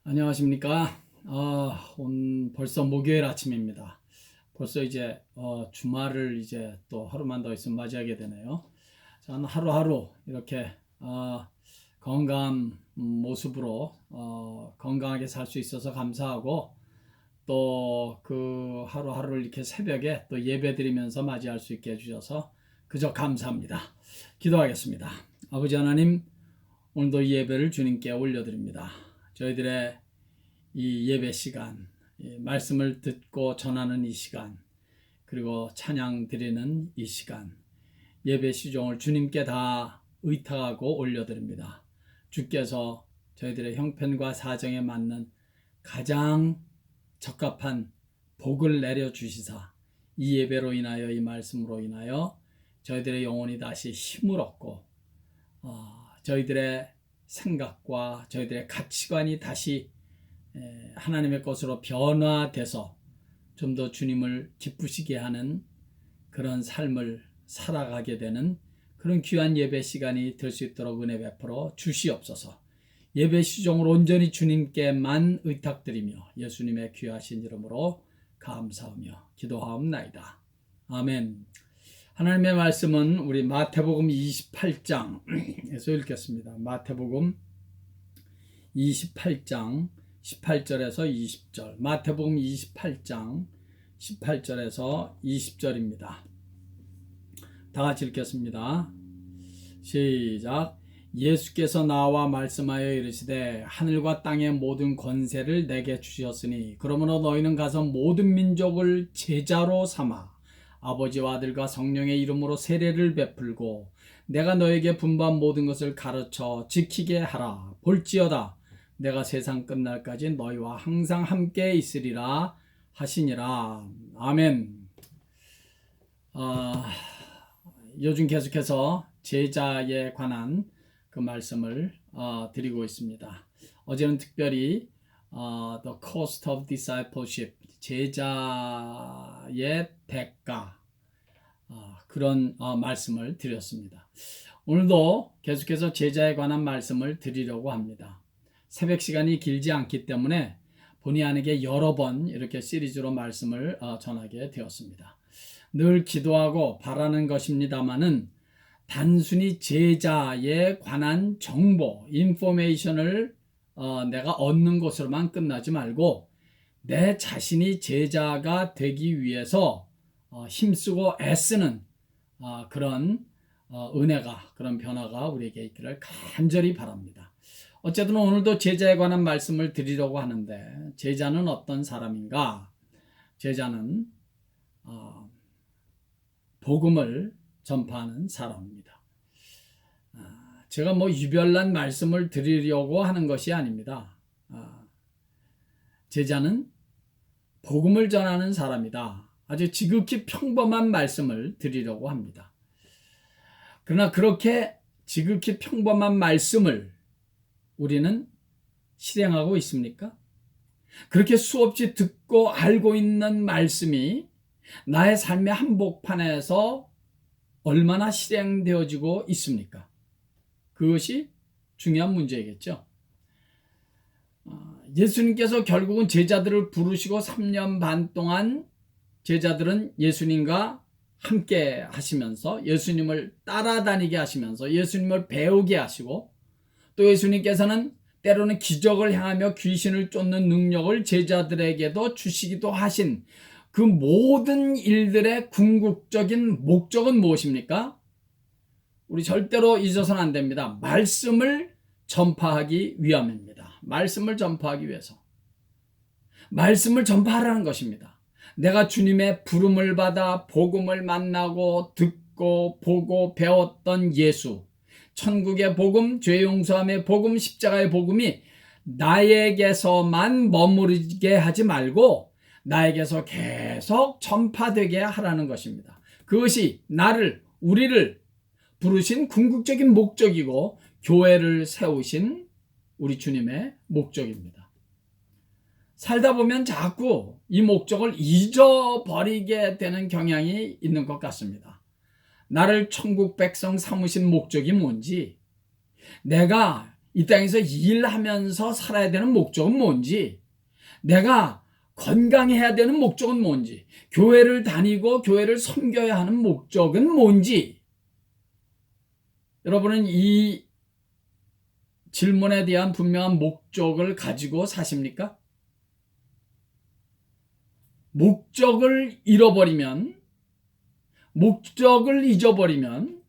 안녕하십니까. 벌써 목요일 아침입니다. 벌써 이제 주말을 이제 또 하루만 더 있으면 맞이하게 되네요. 저는 하루하루 이렇게 건강한 모습으로 건강하게 살 수 있어서 감사하고, 또 그 하루하루를 이렇게 새벽에 또 예배 드리면서 맞이할 수 있게 해주셔서 그저 감사합니다. 기도하겠습니다. 아버지 하나님, 오늘도 이 예배를 주님께 올려드립니다. 저희들의 이 예배 시간, 이 말씀을 듣고 전하는 이 시간, 그리고 찬양 드리는 이 시간, 예배 시종을 주님께 다 의탁하고 올려드립니다. 주께서 저희들의 형편과 사정에 맞는 가장 적합한 복을 내려주시사, 이 예배로 인하여, 이 말씀으로 인하여 저희들의 영혼이 다시 힘을 얻고, 저희들의 생각과 저희들의 가치관이 다시 하나님의 것으로 변화돼서 좀 더 주님을 기쁘시게 하는 그런 삶을 살아가게 되는 그런 귀한 예배 시간이 될 수 있도록 은혜 베풀어 주시옵소서. 예배 시종을 온전히 주님께만 의탁드리며 예수님의 귀하신 이름으로 감사하며 기도하옵나이다. 아멘. 하나님의 말씀은 우리 마태복음 28장에서 읽겠습니다. 마태복음 28장 18절에서 20절. 마태복음 28장 18절에서 20절입니다. 다 같이 읽겠습니다. 시작. 예수께서 나와 말씀하여 이르시되 하늘과 땅의 모든 권세를 내게 주셨으니 그러므로 너희는 가서 모든 민족을 제자로 삼아 아버지와 아들과 성령의 이름으로 세례를 베풀고 내가 너에게 분부한 모든 것을 가르쳐 지키게 하라. 볼지어다 내가 세상 끝날까지 너희와 항상 함께 있으리라 하시니라. 아멘. 요즘 계속해서 제자에 관한 그 말씀을 드리고 있습니다. 어제는 특별히 The Cost of Discipleship, 제자의 대가, 그런 말씀을 드렸습니다. 오늘도 계속해서 제자에 관한 말씀을 드리려고 합니다. 새벽 시간이 길지 않기 때문에 본의 아니게 여러 번 이렇게 시리즈로 말씀을 전하게 되었습니다. 늘 기도하고 바라는 것입니다마는 단순히 제자에 관한 정보, 인포메이션을 내가 얻는 것으로만 끝나지 말고 내 자신이 제자가 되기 위해서 힘쓰고 애쓰는 그런 은혜가, 그런 변화가 우리에게 있기를 간절히 바랍니다. 어쨌든 오늘도 제자에 관한 말씀을 드리려고 하는데, 제자는 어떤 사람인가? 제자는 복음을 전파하는 사람입니다. 제가 유별난 말씀을 드리려고 하는 것이 아닙니다. 제자는 복음을 전하는 사람이다. 아주 지극히 평범한 말씀을 드리려고 합니다. 그러나 그렇게 지극히 평범한 말씀을 우리는 실행하고 있습니까? 그렇게 수없이 듣고 알고 있는 말씀이 나의 삶의 한복판에서 얼마나 실행되어지고 있습니까? 그것이 중요한 문제이겠죠. 예수님께서 결국은 제자들을 부르시고 3년 반 동안 제자들은 예수님과 함께 하시면서 예수님을 따라다니게 하시면서 예수님을 배우게 하시고, 또 예수님께서는 때로는 기적을 행하며 귀신을 쫓는 능력을 제자들에게도 주시기도 하신 그 모든 일들의 궁극적인 목적은 무엇입니까? 우리 절대로 잊어서는 안 됩니다. 말씀을 전파하기 위함입니다. 말씀을 전파하기 위해서. 말씀을 전파하라는 것입니다. 내가 주님의 부름을 받아 복음을 만나고 듣고 보고 배웠던 예수, 천국의 복음, 죄 용서함의 복음, 십자가의 복음이 나에게서만 머무르게 하지 말고 나에게서 계속 전파되게 하라는 것입니다. 그것이 나를, 우리를 부르신 궁극적인 목적이고 교회를 세우신 우리 주님의 목적입니다. 살다 보면 자꾸 이 목적을 잊어버리게 되는 경향이 있는 것 같습니다. 나를 천국 백성 삼으신 목적이 뭔지, 내가 이 땅에서 일하면서 살아야 되는 목적은 뭔지, 내가 건강해야 되는 목적은 뭔지, 교회를 다니고 교회를 섬겨야 하는 목적은 뭔지, 여러분은 이 질문에 대한 분명한 목적을 가지고 사십니까? 목적을 잃어버리면, 목적을 잊어버리면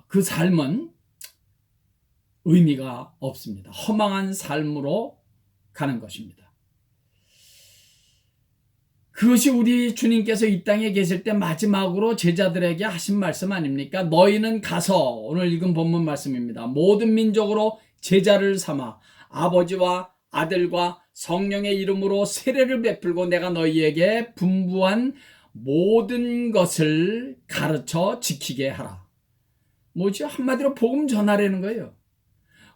그 삶은 의미가 없습니다. 허망한 삶으로 가는 것입니다. 그것이 우리 주님께서 이 땅에 계실 때 마지막으로 제자들에게 하신 말씀 아닙니까? 너희는 가서, 오늘 읽은 본문 말씀입니다. 모든 민족으로 제자를 삼아 아버지와 아들과 성령의 이름으로 세례를 베풀고 내가 너희에게 분부한 모든 것을 가르쳐 지키게 하라. 뭐지? 한마디로 복음 전하라는 거예요.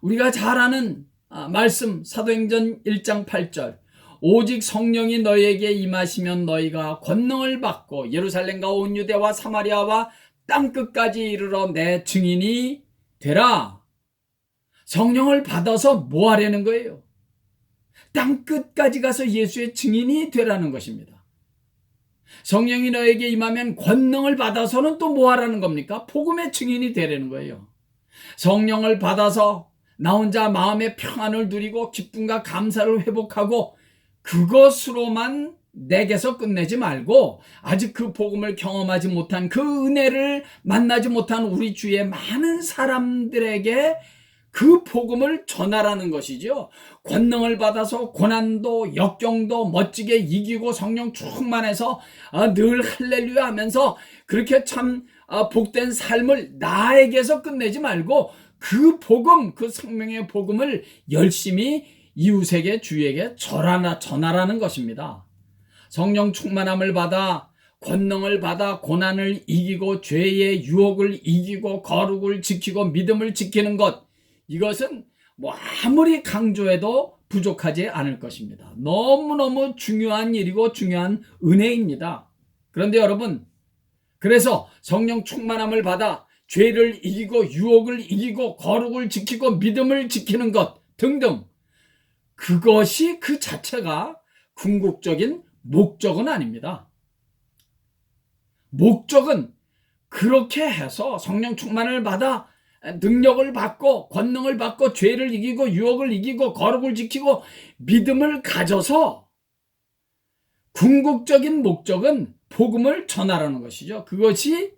우리가 잘 아는 말씀, 사도행전 1장 8절. 오직 성령이 너희에게 임하시면 너희가 권능을 받고 예루살렘과 온 유대와 사마리아와 땅끝까지 이르러 내 증인이 되라. 성령을 받아서 뭐 하려는 거예요? 땅끝까지 가서 예수의 증인이 되라는 것입니다. 성령이 너에게 임하면 권능을 받아서는 또 뭐 하라는 겁니까? 복음의 증인이 되라는 거예요. 성령을 받아서 나 혼자 마음의 평안을 누리고 기쁨과 감사를 회복하고 그것으로만 내게서 끝내지 말고, 아직 그 복음을 경험하지 못한, 그 은혜를 만나지 못한 우리 주위의 많은 사람들에게 그 복음을 전하라는 것이죠. 권능을 받아서 고난도 역경도 멋지게 이기고 성령 충만해서 늘 할렐루야 하면서 그렇게 참 복된 삶을 나에게서 끝내지 말고, 그 복음, 그 생명의 복음을 열심히 이웃에게, 주위에게 전하라는 것입니다. 성령 충만함을 받아, 권능을 받아 고난을 이기고 죄의 유혹을 이기고 거룩을 지키고 믿음을 지키는 것, 이것은 뭐 아무리 강조해도 부족하지 않을 것입니다. 너무너무 중요한 일이고 중요한 은혜입니다. 그런데 여러분, 그래서 성령 충만함을 받아 죄를 이기고 유혹을 이기고 거룩을 지키고 믿음을 지키는 것 등등, 그것이 그 자체가 궁극적인 목적은 아닙니다. 목적은 그렇게 해서 성령 충만을 받아 능력을 받고 권능을 받고 죄를 이기고 유혹을 이기고 거룩을 지키고 믿음을 가져서, 궁극적인 목적은 복음을 전하라는 것이죠. 그것이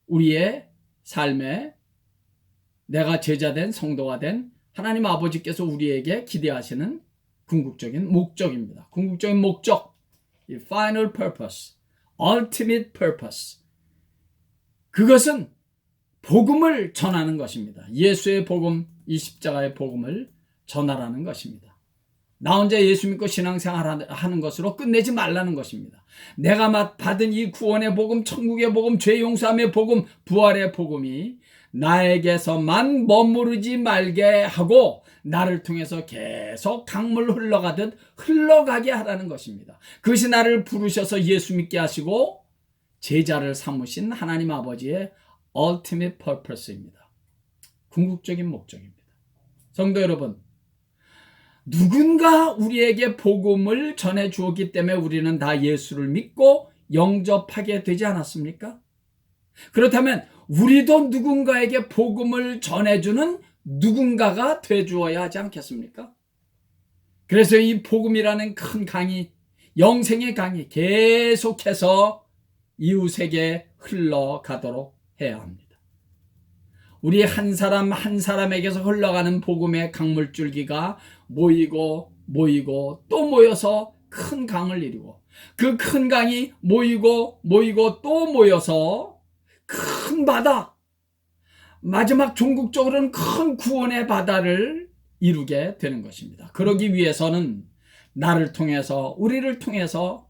우리의 삶에 내가 제자된 성도가 된 하나님 아버지께서 우리에게 기대하시는 궁극적인 목적입니다. 궁극적인 목적, final purpose, ultimate purpose. 그것은 복음을 전하는 것입니다. 예수의 복음, 이 십자가의 복음을 전하라는 것입니다. 나 혼자 예수 믿고 신앙생활 하는 것으로 끝내지 말라는 것입니다. 내가 받은 이 구원의 복음, 천국의 복음, 죄 용서함의 복음, 부활의 복음이 나에게서만 머무르지 말게 하고 나를 통해서 계속 강물 흘러가듯 흘러가게 하라는 것입니다. 그것이 나를 부르셔서 예수 믿게 하시고 제자를 삼으신 하나님 아버지의 ultimate purpose입니다. 궁극적인 목적입니다. 성도 여러분, 누군가 우리에게 복음을 전해 주었기 때문에 우리는 다 예수를 믿고 영접하게 되지 않았습니까? 그렇다면 우리도 누군가에게 복음을 전해주는 누군가가 되주어야 하지 않겠습니까? 그래서 이 복음이라는 큰 강이, 영생의 강이 계속해서 이웃에게 흘러가도록 해야 합니다. 우리 한 사람 한 사람에게서 흘러가는 복음의 강물줄기가 모이고 또 모여서 큰 강을 이루고, 그 큰 강이 모이고 또 모여서 큰 바다, 마지막 종국적으로는 큰 구원의 바다를 이루게 되는 것입니다. 그러기 위해서는 나를 통해서, 우리를 통해서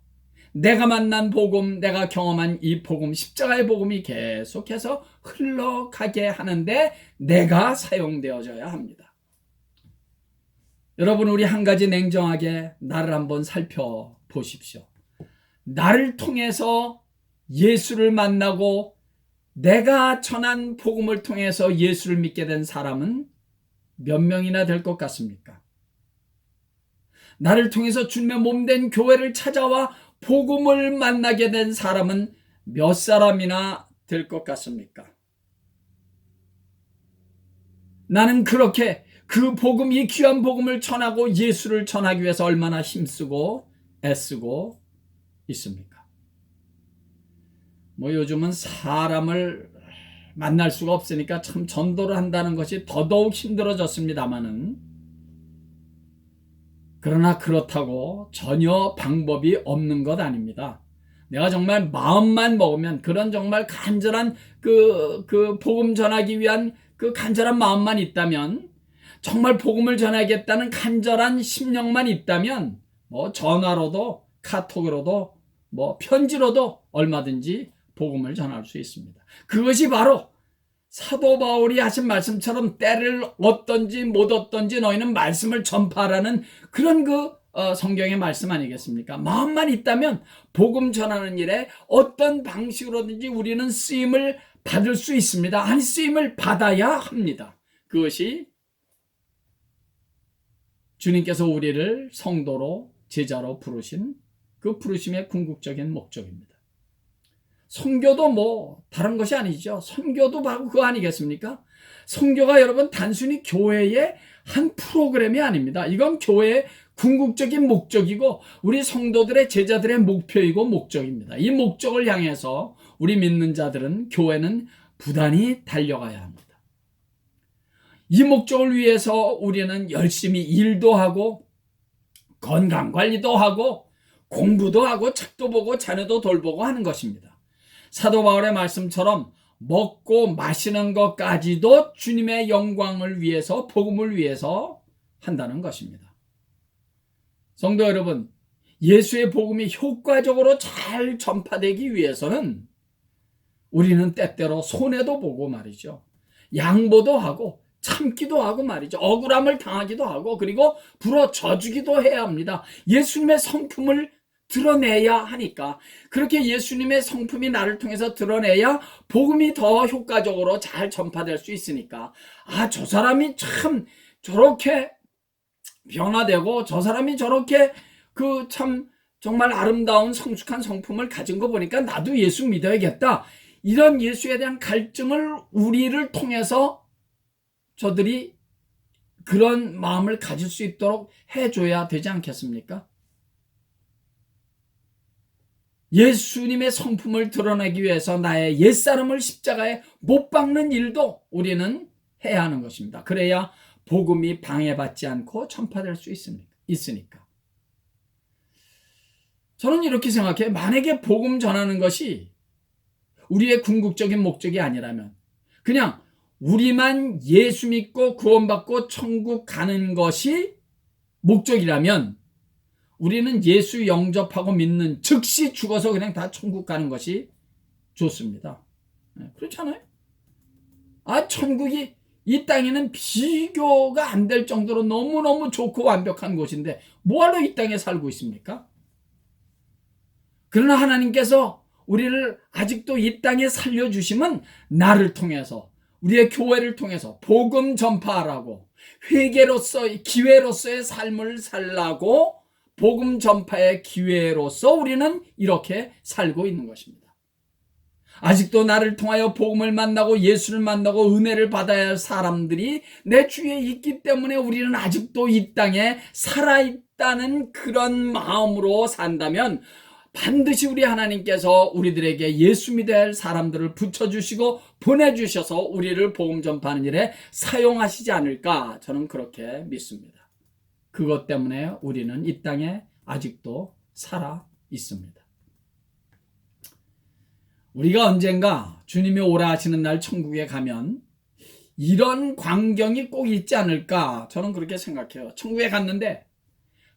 내가 만난 복음, 내가 경험한 이 복음, 십자가의 복음이 계속해서 흘러가게 하는데 내가 사용되어져야 합니다. 여러분, 우리 한 가지 냉정하게 나를 한번 살펴보십시오. 나를 통해서 예수를 만나고 내가 전한 복음을 통해서 예수를 믿게 된 사람은 몇 명이나 될 것 같습니까? 나를 통해서 주님의 몸된 교회를 찾아와 복음을 만나게 된 사람은 몇 사람이나 될 것 같습니까? 나는 그렇게 그 복음, 이 귀한 복음을 전하고 예수를 전하기 위해서 얼마나 힘쓰고 애쓰고 있습니까? 요즘은 사람을 만날 수가 없으니까 참 전도를 한다는 것이 더더욱 힘들어졌습니다마는, 그러나 그렇다고 전혀 방법이 없는 것 아닙니다. 내가 정말 마음만 먹으면, 그런 정말 간절한 그 복음 전하기 위한 그 간절한 마음만 있다면, 정말 복음을 전하겠다는 간절한 심령만 있다면, 전화로도 카톡으로도 편지로도 얼마든지 복음을 전할 수 있습니다. 그것이 바로 사도 바울이 하신 말씀처럼 때를 얻든지 못 얻든지 너희는 말씀을 전파하라는 그런 성경의 말씀 아니겠습니까? 마음만 있다면 복음 전하는 일에 어떤 방식으로든지 우리는 쓰임을 받을 수 있습니다. 아니, 쓰임을 받아야 합니다. 그것이 주님께서 우리를 성도로, 제자로 부르신 그 부르심의 궁극적인 목적입니다. 선교도 다른 것이 아니죠. 선교도 바로 그거 아니겠습니까? 선교가 여러분 단순히 교회의 한 프로그램이 아닙니다. 이건 교회의 궁극적인 목적이고 우리 성도들의, 제자들의 목표이고 목적입니다. 이 목적을 향해서 우리 믿는 자들은, 교회는 부단히 달려가야 합니다. 이 목적을 위해서 우리는 열심히 일도 하고 건강관리도 하고 공부도 하고 책도 보고 자녀도 돌보고 하는 것입니다. 사도 바울의 말씀처럼 먹고 마시는 것까지도 주님의 영광을 위해서, 복음을 위해서 한다는 것입니다. 성도 여러분, 예수의 복음이 효과적으로 잘 전파되기 위해서는 우리는 때때로 손해도 보고 말이죠. 양보도 하고 참기도 하고 말이죠. 억울함을 당하기도 하고, 그리고 부러져주기도 해야 합니다. 예수님의 성품을 드러내야 하니까, 그렇게 예수님의 성품이 나를 통해서 드러내야 복음이 더 효과적으로 잘 전파될 수 있으니까, 저 사람이 참 저렇게 변화되고, 저 사람이 저렇게 참 정말 아름다운 성숙한 성품을 가진 거 보니까 나도 예수 믿어야겠다, 이런 예수에 대한 갈증을 우리를 통해서 저들이 그런 마음을 가질 수 있도록 해줘야 되지 않겠습니까? 예수님의 성품을 드러내기 위해서 나의 옛사람을 십자가에 못 박는 일도 우리는 해야 하는 것입니다. 그래야 복음이 방해받지 않고 전파될 수 있으니까. 저는 이렇게 생각해요. 만약에 복음 전하는 것이 우리의 궁극적인 목적이 아니라면, 그냥 우리만 예수 믿고 구원받고 천국 가는 것이 목적이라면, 우리는 예수 영접하고 믿는 즉시 죽어서 그냥 다 천국 가는 것이 좋습니다. 그렇잖아요? 천국이 이 땅에는 비교가 안 될 정도로 너무너무 좋고 완벽한 곳인데 뭐하러 이 땅에 살고 있습니까? 그러나 하나님께서 우리를 아직도 이 땅에 살려주심은 나를 통해서, 우리의 교회를 통해서 복음 전파하라고, 회개로서의, 기회로서의 삶을 살라고, 복음 전파의 기회로서 우리는 이렇게 살고 있는 것입니다. 아직도 나를 통하여 복음을 만나고 예수를 만나고 은혜를 받아야 할 사람들이 내 주위에 있기 때문에 우리는 아직도 이 땅에 살아있다는 그런 마음으로 산다면, 반드시 우리 하나님께서 우리들에게 예수 믿어야 할 사람들을 붙여주시고 보내주셔서 우리를 복음 전파하는 일에 사용하시지 않을까, 저는 그렇게 믿습니다. 그것 때문에 우리는 이 땅에 아직도 살아 있습니다. 우리가 언젠가 주님이 오라 하시는 날 천국에 가면 이런 광경이 꼭 있지 않을까, 저는 그렇게 생각해요. 천국에 갔는데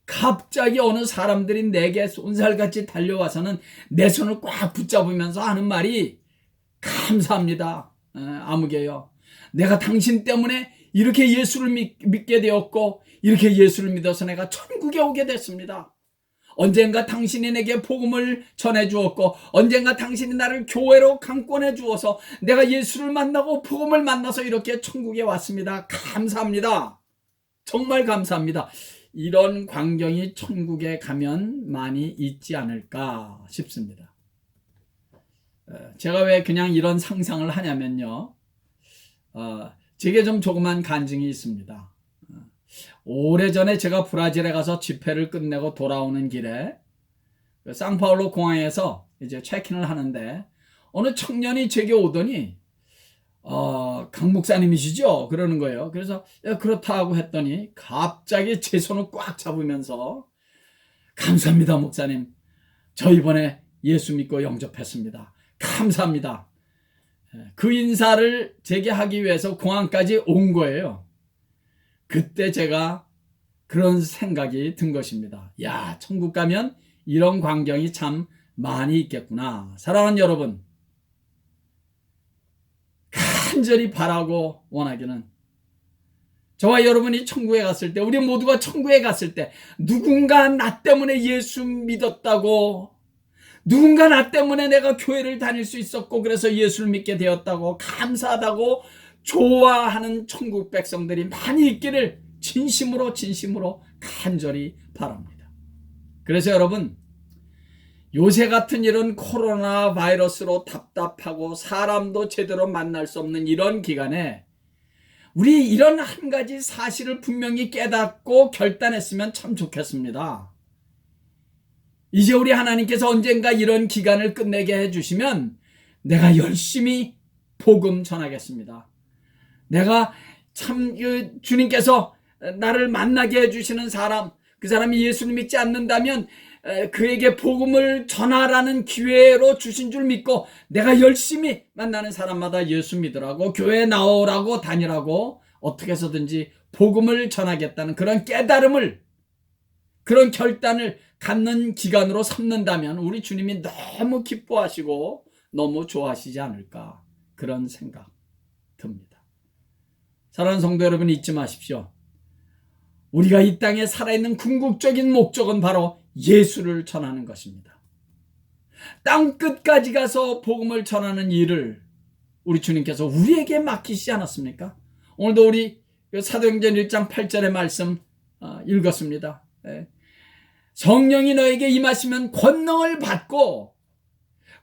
갑자기 어느 사람들이 내게 쏜살같이 달려와서는 내 손을 꽉 붙잡으면서 하는 말이, 감사합니다, 아무개요, 내가 당신 때문에 이렇게 예수를 믿게 되었고 이렇게 예수를 믿어서 내가 천국에 오게 됐습니다. 언젠가 당신이 내게 복음을 전해 주었고 언젠가 당신이 나를 교회로 강권해 주어서 내가 예수를 만나고 복음을 만나서 이렇게 천국에 왔습니다. 감사합니다. 정말 감사합니다. 이런 광경이 천국에 가면 많이 있지 않을까 싶습니다. 제가 왜 그냥 이런 상상을 하냐면요. 제게 좀 조그만 간증이 있습니다. 오래전에 제가 브라질에 가서 집회를 끝내고 돌아오는 길에 상파울루 공항에서 이제 체크인을 하는데 어느 청년이 제게 오더니 강 목사님이시죠? 그러는 거예요. 그래서 그렇다고 했더니 갑자기 제 손을 꽉 잡으면서 감사합니다 목사님. 저 이번에 예수 믿고 영접했습니다. 감사합니다. 그 인사를 제게 하기 위해서 공항까지 온 거예요. 그때 제가 그런 생각이 든 것입니다. 야, 천국 가면 이런 광경이 참 많이 있겠구나. 사랑하는 여러분, 간절히 바라고 원하기는 저와 여러분이 천국에 갔을 때, 우리 모두가 천국에 갔을 때 누군가 나 때문에 예수 믿었다고, 누군가 나 때문에 내가 교회를 다닐 수 있었고 그래서 예수를 믿게 되었다고 감사하다고 좋아하는 천국 백성들이 많이 있기를 진심으로 간절히 바랍니다. 그래서 여러분, 요새 같은 이런 코로나 바이러스로 답답하고 사람도 제대로 만날 수 없는 이런 기간에 우리 이런 한 가지 사실을 분명히 깨닫고 결단했으면 참 좋겠습니다. 이제 우리 하나님께서 언젠가 이런 기간을 끝내게 해주시면 내가 열심히 복음 전하겠습니다. 내가 참 주님께서 나를 만나게 해주시는 사람, 그 사람이 예수를 믿지 않는다면 그에게 복음을 전하라는 기회로 주신 줄 믿고 내가 열심히 만나는 사람마다 예수 믿으라고, 교회 나오라고, 다니라고 어떻게 해서든지 복음을 전하겠다는 그런 깨달음을, 그런 결단을 갖는 기간으로 삼는다면 우리 주님이 너무 기뻐하시고 너무 좋아하시지 않을까, 그런 생각 듭니다. 사랑하는 성도 여러분, 잊지 마십시오. 우리가 이 땅에 살아있는 궁극적인 목적은 바로 예수를 전하는 것입니다. 땅 끝까지 가서 복음을 전하는 일을 우리 주님께서 우리에게 맡기시지 않았습니까? 오늘도 우리 사도행전 1장 8절의 말씀 읽었습니다. 성령이 너에게 임하시면 권능을 받고,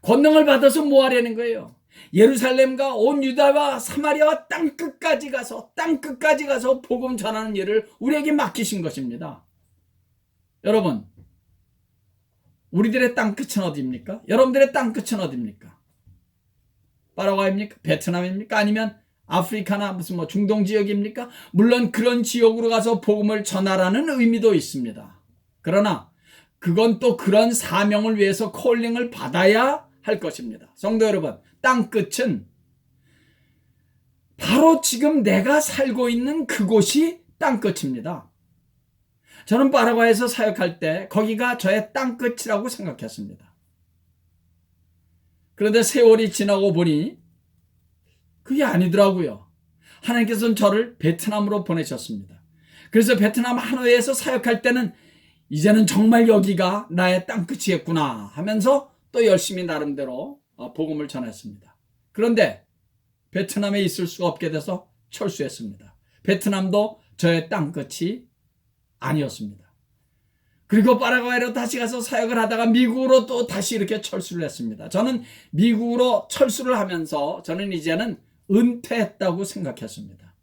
권능을 받아서 뭐 하려는 거예요? 예루살렘과 온 유다와 사마리아와 땅 끝까지 가서 복음 전하는 일을 우리에게 맡기신 것입니다. 여러분, 우리들의 땅 끝은 어디입니까? 여러분들의 땅 끝은 어디입니까? 파라과이입니까? 베트남입니까? 아니면 아프리카나 무슨 중동 지역입니까? 물론 그런 지역으로 가서 복음을 전하라는 의미도 있습니다. 그러나 그건 또 그런 사명을 위해서 콜링을 받아야 할 것입니다. 성도 여러분, 땅 끝은 바로 지금 내가 살고 있는 그곳이 땅 끝입니다. 저는 파라과이에서 사역할 때 거기가 저의 땅 끝이라고 생각했습니다. 그런데 세월이 지나고 보니 그게 아니더라고요. 하나님께서는 저를 베트남으로 보내셨습니다. 그래서 베트남 하노이에서 사역할 때는 이제는 정말 여기가 나의 땅 끝이겠구나 하면서 또 열심히 나름대로 복음을 전했습니다. 그런데 베트남에 있을 수가 없게 돼서 철수했습니다. 베트남도 저의 땅 끝이 아니었습니다. 그리고 파라과이로 다시 가서 사역을 하다가 미국으로 또 다시 이렇게 철수를 했습니다. 저는 미국으로 철수를 하면서 저는 이제는 은퇴했다고 생각했습니다.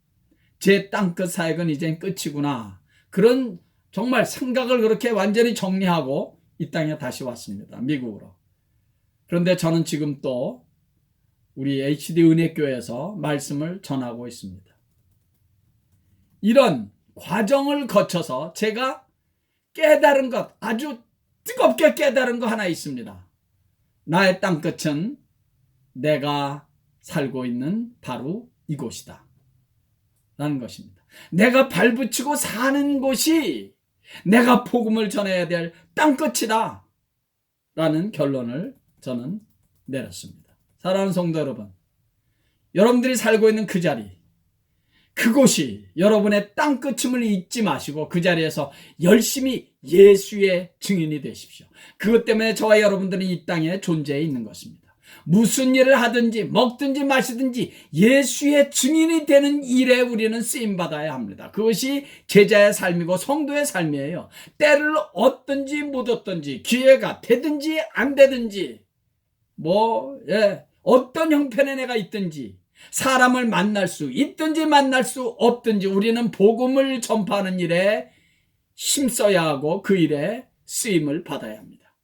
제 땅 끝 사역은 이젠 끝이구나. 그런 정말 생각을 그렇게 완전히 정리하고 이 땅에 다시 왔습니다. 미국으로. 그런데 저는 지금 또 우리 HD 은혜교회에서 말씀을 전하고 있습니다. 이런 과정을 거쳐서 제가 깨달은 것, 아주 뜨겁게 깨달은 거 하나 있습니다. 나의 땅 끝은 내가 살고 있는 바로 이곳이다 라는 것입니다. 내가 발붙이고 사는 곳이 내가 복음을 전해야 될 땅 끝이다 라는 결론을 저는 내렸습니다. 사랑하는 성도 여러분, 여러분들이 살고 있는 그 자리, 그곳이 여러분의 땅끝임을 잊지 마시고 그 자리에서 열심히 예수의 증인이 되십시오. 그것 때문에 저와 여러분들은 이 땅에 존재해 있는 것입니다. 무슨 일을 하든지 먹든지 마시든지 예수의 증인이 되는 일에 우리는 쓰임받아야 합니다. 그것이 제자의 삶이고 성도의 삶이에요. 때를 얻든지 못 얻든지 기회가 되든지 안 되든지 어떤 형편에 내가 있든지 사람을 만날 수 있든지 만날 수 없든지 우리는 복음을 전파하는 일에 힘써야 하고 그 일에 쓰임을 받아야 합니다.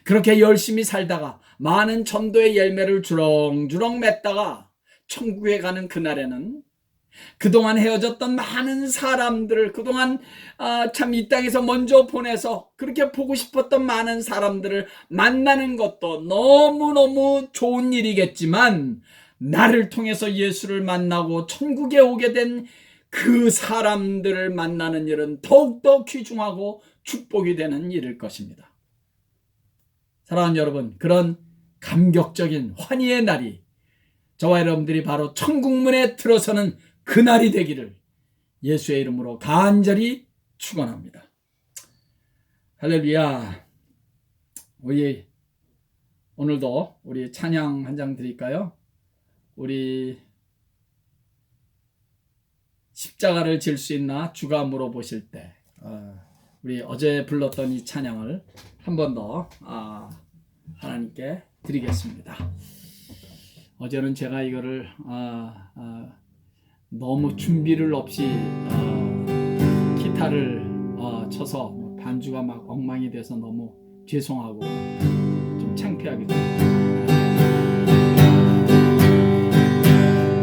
그렇게 열심히 살다가 많은 전도의 열매를 주렁주렁 맺다가 천국에 가는 그날에는 그동안 헤어졌던 많은 사람들을 그동안 참 이 땅에서 먼저 보내서 그렇게 보고 싶었던 많은 사람들을 만나는 것도 너무너무 좋은 일이겠지만 나를 통해서 예수를 만나고 천국에 오게 된 그 사람들을 만나는 일은 더욱더 귀중하고 축복이 되는 일일 것입니다. 사랑하는 여러분, 그런 감격적인 환희의 날이 저와 여러분들이 바로 천국문에 들어서는 그날이 되기를 예수의 이름으로 간절히 축원합니다. 할렐루야. 우리 오늘도 우리 찬양 한 장 드릴까요? 우리 십자가를 질 수 있나 주가 물어보실 때 우리 어제 불렀던 이 찬양을 한 번 더 하나님께 드리겠습니다. 어제는 제가 이거를 너무 준비를 없이 기타를 쳐서 반주가 막 엉망이 돼서 너무 죄송하고 좀 창피하게 됩니다.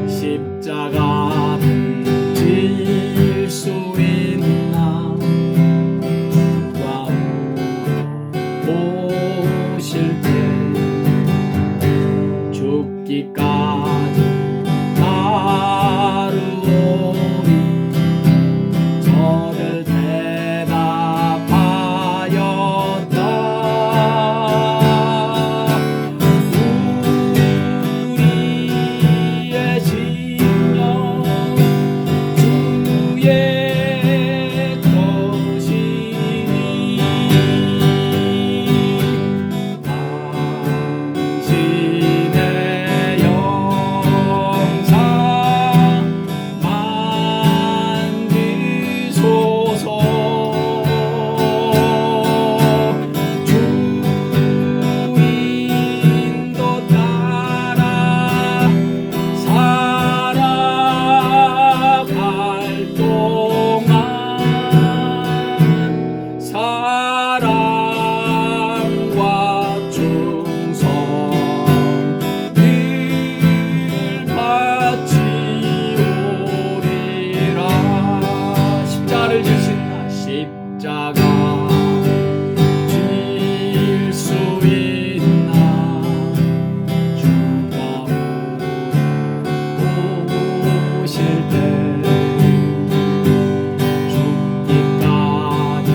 십자가를 질 수 있나 주가 오실 때 죽기까지 따르오리 저들 대답하였다. 우리의 심령 주의 것이니 당신의 영상 만드소서. 주 인도 따라 살아갈 동안 사랑과 충성 늘 바치오리라. 십자가를 질 수 있나 십자가 질 수 있나 주가 오실 때 죽기까지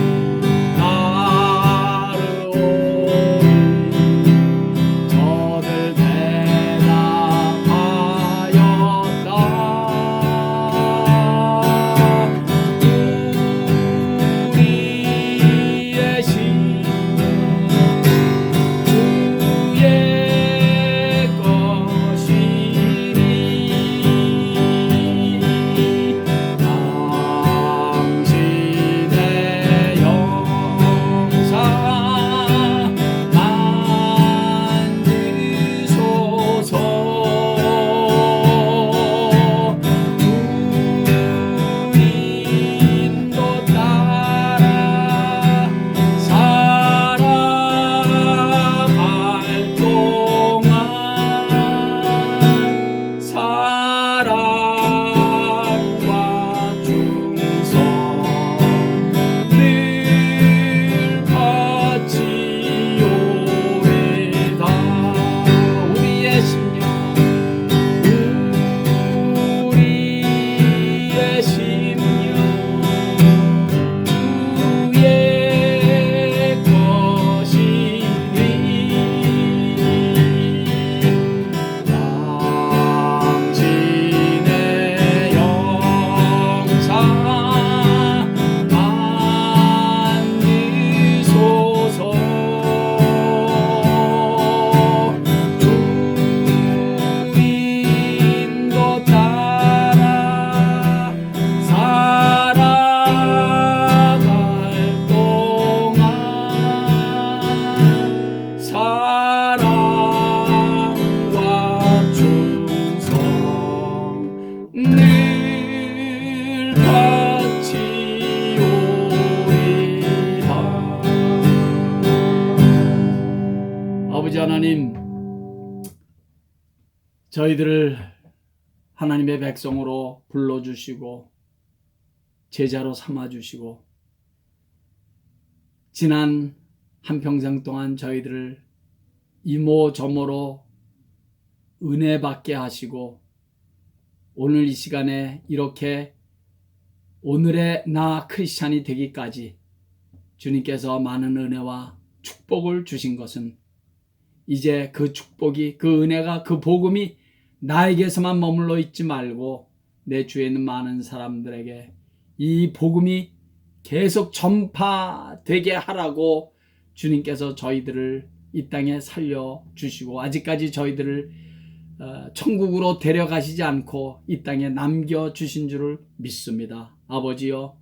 따르오리 저들 대답하였다. 우리의 저희들을 하나님의 백성으로 불러주시고 제자로 삼아주시고 지난 한평생 동안 저희들을 이모저모로 은혜 받게 하시고 오늘 이 시간에 이렇게 오늘의 나 크리스찬이 되기까지 주님께서 많은 은혜와 축복을 주신 것은 이제 그 축복이, 그 은혜가, 그 복음이 나에게서만 머물러 있지 말고 내 주위에 있는 많은 사람들에게 이 복음이 계속 전파되게 하라고 주님께서 저희들을 이 땅에 살려주시고 아직까지 저희들을 천국으로 데려가시지 않고 이 땅에 남겨주신 줄을 믿습니다. 아버지여,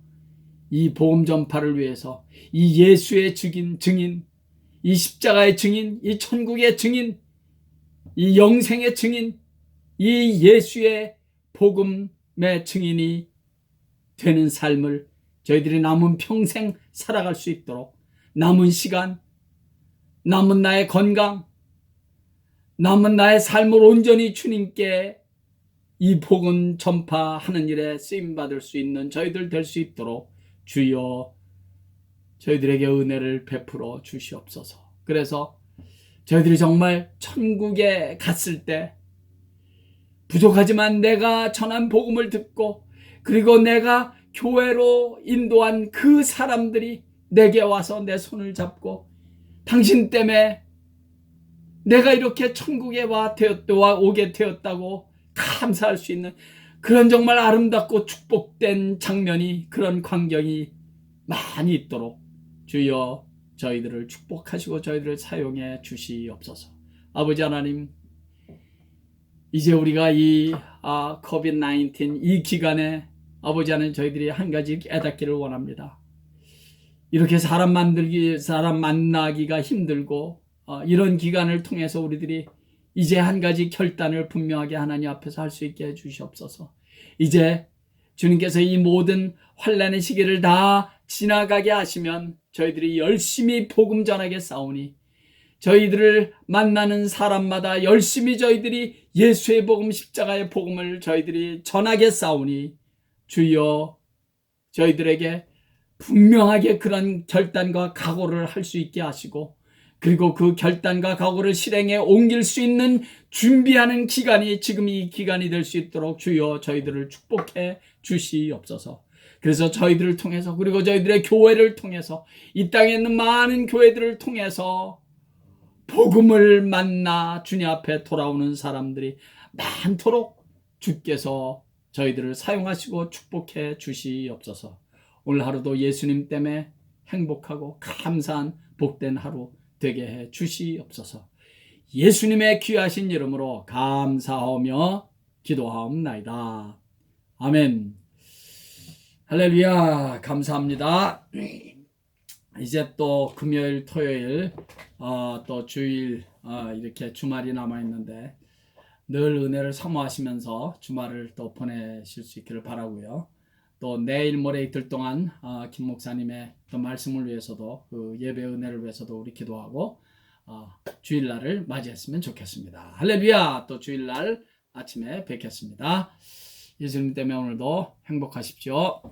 이 복음 전파를 위해서 이 예수의 증인, 이 십자가의 증인, 이 천국의 증인, 이 영생의 증인, 이 예수의 복음의 증인이 되는 삶을 저희들이 남은 평생 살아갈 수 있도록 남은 시간, 남은 나의 건강, 남은 나의 삶을 온전히 주님께 이 복음 전파하는 일에 쓰임받을 수 있는 저희들 될 수 있도록 주여 저희들에게 은혜를 베풀어 주시옵소서. 그래서 저희들이 정말 천국에 갔을 때 부족하지만 내가 전한 복음을 듣고 그리고 내가 교회로 인도한 그 사람들이 내게 와서 내 손을 잡고 당신 때문에 내가 이렇게 천국에 오게 되었다고 감사할 수 있는 그런 정말 아름답고 축복된 장면이, 그런 광경이 많이 있도록 주여 저희들을 축복하시고 저희들을 사용해 주시옵소서. 아버지 하나님, 이제 우리가 이 COVID-19 이 기간에 아버지 하나님 저희들이 한 가지 깨닫기를 원합니다. 이렇게 사람 만나기가 힘들고 이런 기간을 통해서 우리들이 이제 한 가지 결단을 분명하게 하나님 앞에서 할 수 있게 해주시옵소서. 이제 주님께서 이 모든 환난의 시기를 다 지나가게 하시면 저희들이 열심히 복음 전하게 싸우니 저희들을 만나는 사람마다 열심히 저희들이 예수의 복음, 십자가의 복음을 저희들이 전하게 싸우니 주여 저희들에게 분명하게 그런 결단과 각오를 할 수 있게 하시고 그리고 그 결단과 각오를 실행에 옮길 수 있는 준비하는 기간이 지금 이 기간이 될 수 있도록 주여 저희들을 축복해 주시옵소서. 그래서 저희들을 통해서 그리고 저희들의 교회를 통해서 이 땅에 있는 많은 교회들을 통해서 복음을 만나 주님 앞에 돌아오는 사람들이 많도록 주께서 저희들을 사용하시고 축복해 주시옵소서. 오늘 하루도 예수님 때문에 행복하고 감사한 복된 하루 되게 해 주시옵소서. 예수님의 귀하신 이름으로 감사하며 기도하옵나이다. 아멘. 할렐루야. 감사합니다. 이제 또 금요일, 토요일, 또 주일, 이렇게 주말이 남아있는데 늘 은혜를 사모하시면서 주말을 또 보내실 수 있기를 바라고요. 또 내일 모레 이틀 동안 김 목사님의 또 말씀을 위해서도 그 예배 은혜를 위해서도 우리 기도하고 주일날을 맞이했으면 좋겠습니다. 할렐루야. 또 주일날 아침에 뵙겠습니다. 예수님 때문에 오늘도 행복하십시오.